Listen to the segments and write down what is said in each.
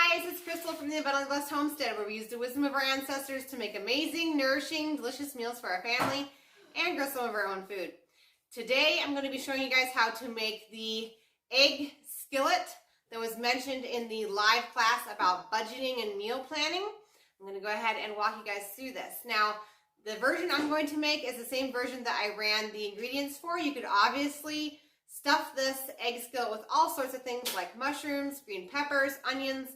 guys, it's Crystal from the Abundantly Blessed Homestead, where we use the wisdom of our ancestors to make amazing, nourishing, delicious meals for our family and grow some of our own food. Today, I'm going to be showing you guys how to make the egg skillet that was mentioned in the live class about budgeting and meal planning. I'm going to go ahead and walk you guys through this. Now, the version I'm going to make is the same version that I ran the ingredients for. You could obviously stuff this egg skillet with all sorts of things like mushrooms, green peppers, onions,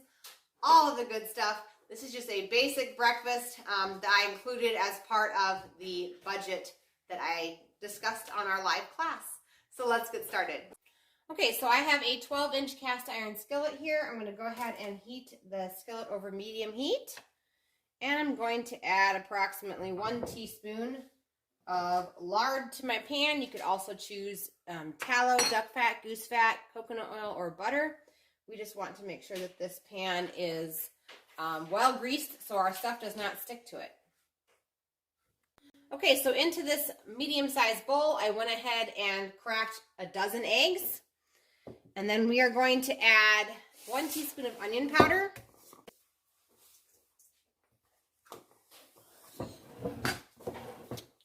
all of the good stuff. This is just a basic breakfast that I included as part of the budget that I discussed on our live class. So let's get started. Okay, so I have a 12-inch cast iron skillet here. I'm going to go ahead and heat the skillet over medium heat. And I'm going to add approximately 1 teaspoon of lard to my pan. You could also choose tallow, duck fat, goose fat, coconut oil, or butter. We just want to make sure that this pan is well greased so our stuff does not stick to it. Okay, so into this medium-sized bowl, I went ahead and cracked a dozen eggs. And then we are going to add 1 teaspoon of onion powder,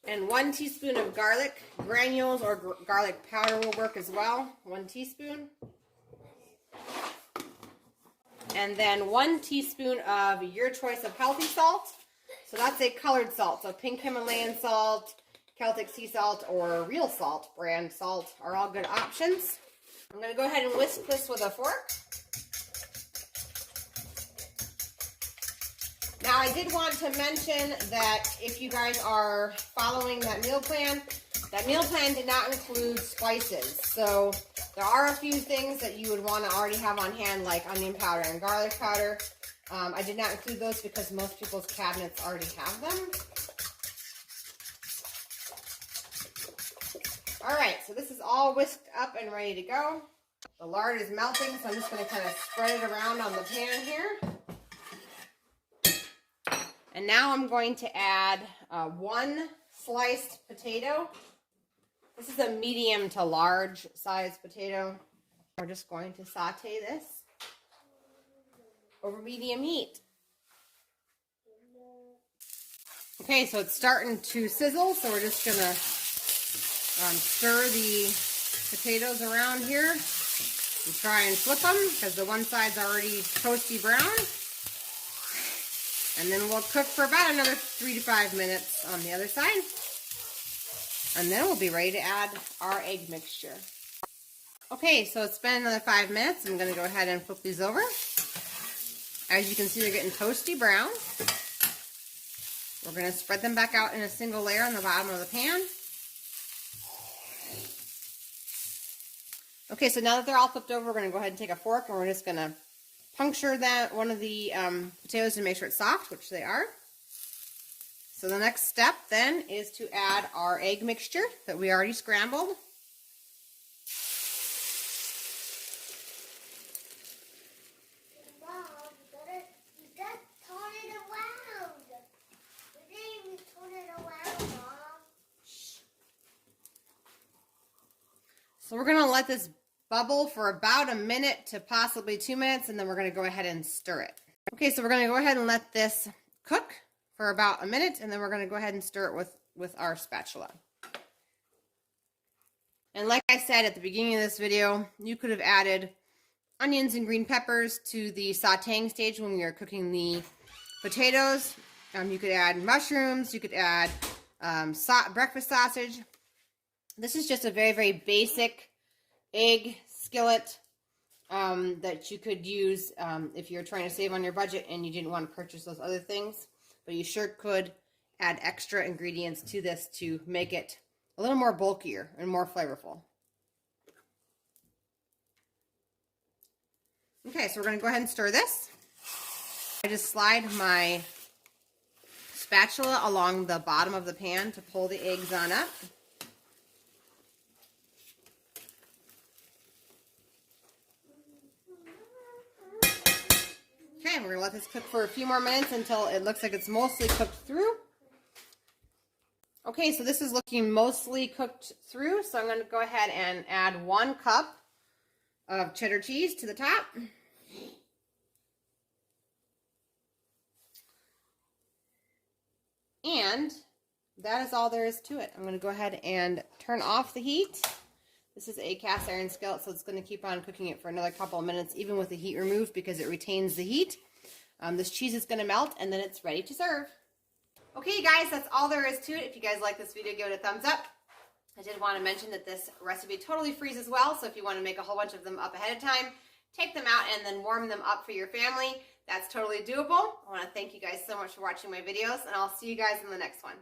and 1 teaspoon of garlic granules, or garlic powder will work as well. 1 teaspoon. And then 1 teaspoon of your choice of healthy salt. So that's a colored salt. So pink Himalayan salt, Celtic sea salt, or real salt, brand salt, are all good options. I'm going to go ahead and whisk this with a fork. Now, I did want to mention that if you guys are following that meal plan did not include spices. So there are a few things that you would want to already have on hand, like onion powder and garlic powder. I did not include those because most people's cabinets already have them. All right, so this is all whisked up and ready to go. The lard is melting, so I'm just going to kind of spread it around on the pan here. And now I'm going to add 1 sliced potato. This is a medium to large sized potato. We're just going to saute this over medium heat. Okay, so it's starting to sizzle, so we're just going to stir the potatoes around here and try and flip them because the one side's already toasty brown. And then we'll cook for about another 3 to 5 minutes on the other side. And then we'll be ready to add our egg mixture. Okay, so it's been another 5 minutes. I'm going to go ahead and flip these over. As you can see, they're getting toasty brown. We're going to spread them back out in a single layer on the bottom of the pan. Okay, so now that they're all flipped over, we're going to go ahead and take a fork and we're just going to puncture one of the potatoes to make sure it's soft, which they are. So the next step then is to add our egg mixture that we already scrambled. Mom, you got to turn it around. You didn't even turn it around, Mom. So we're going to let this bubble for about a minute to possibly 2 minutes, and then we're going to go ahead and stir it. Okay, so we're going to go ahead and let this cook for about a minute, and then we're going to go ahead and stir it with our spatula. And like I said at the beginning of this video, you could have added onions and green peppers to the sauteing stage when we were cooking the potatoes. You could add mushrooms, you could add breakfast sausage. This is just a very, very basic egg skillet that you could use if you're trying to save on your budget and you didn't want to purchase those other things. But you sure could add extra ingredients to this to make it a little more bulkier and more flavorful. Okay, so we're going to go ahead and stir this. I just slide my spatula along the bottom of the pan to pull the eggs on up. Okay, we're going to let this cook for a few more minutes until it looks like it's mostly cooked through. Okay, so this is looking mostly cooked through, so I'm going to go ahead and add 1 cup of cheddar cheese to the top. And that is all there is to it. I'm going to go ahead and turn off the heat. This is a cast iron skillet, so it's going to keep on cooking it for another couple of minutes, even with the heat removed, because it retains the heat. This cheese is going to melt, and then it's ready to serve. Okay, guys, that's all there is to it. If you guys like this video, give it a thumbs up. I did want to mention that this recipe totally frees as well, so if you want to make a whole bunch of them up ahead of time, take them out and then warm them up for your family. That's totally doable. I want to thank you guys so much for watching my videos, and I'll see you guys in the next one.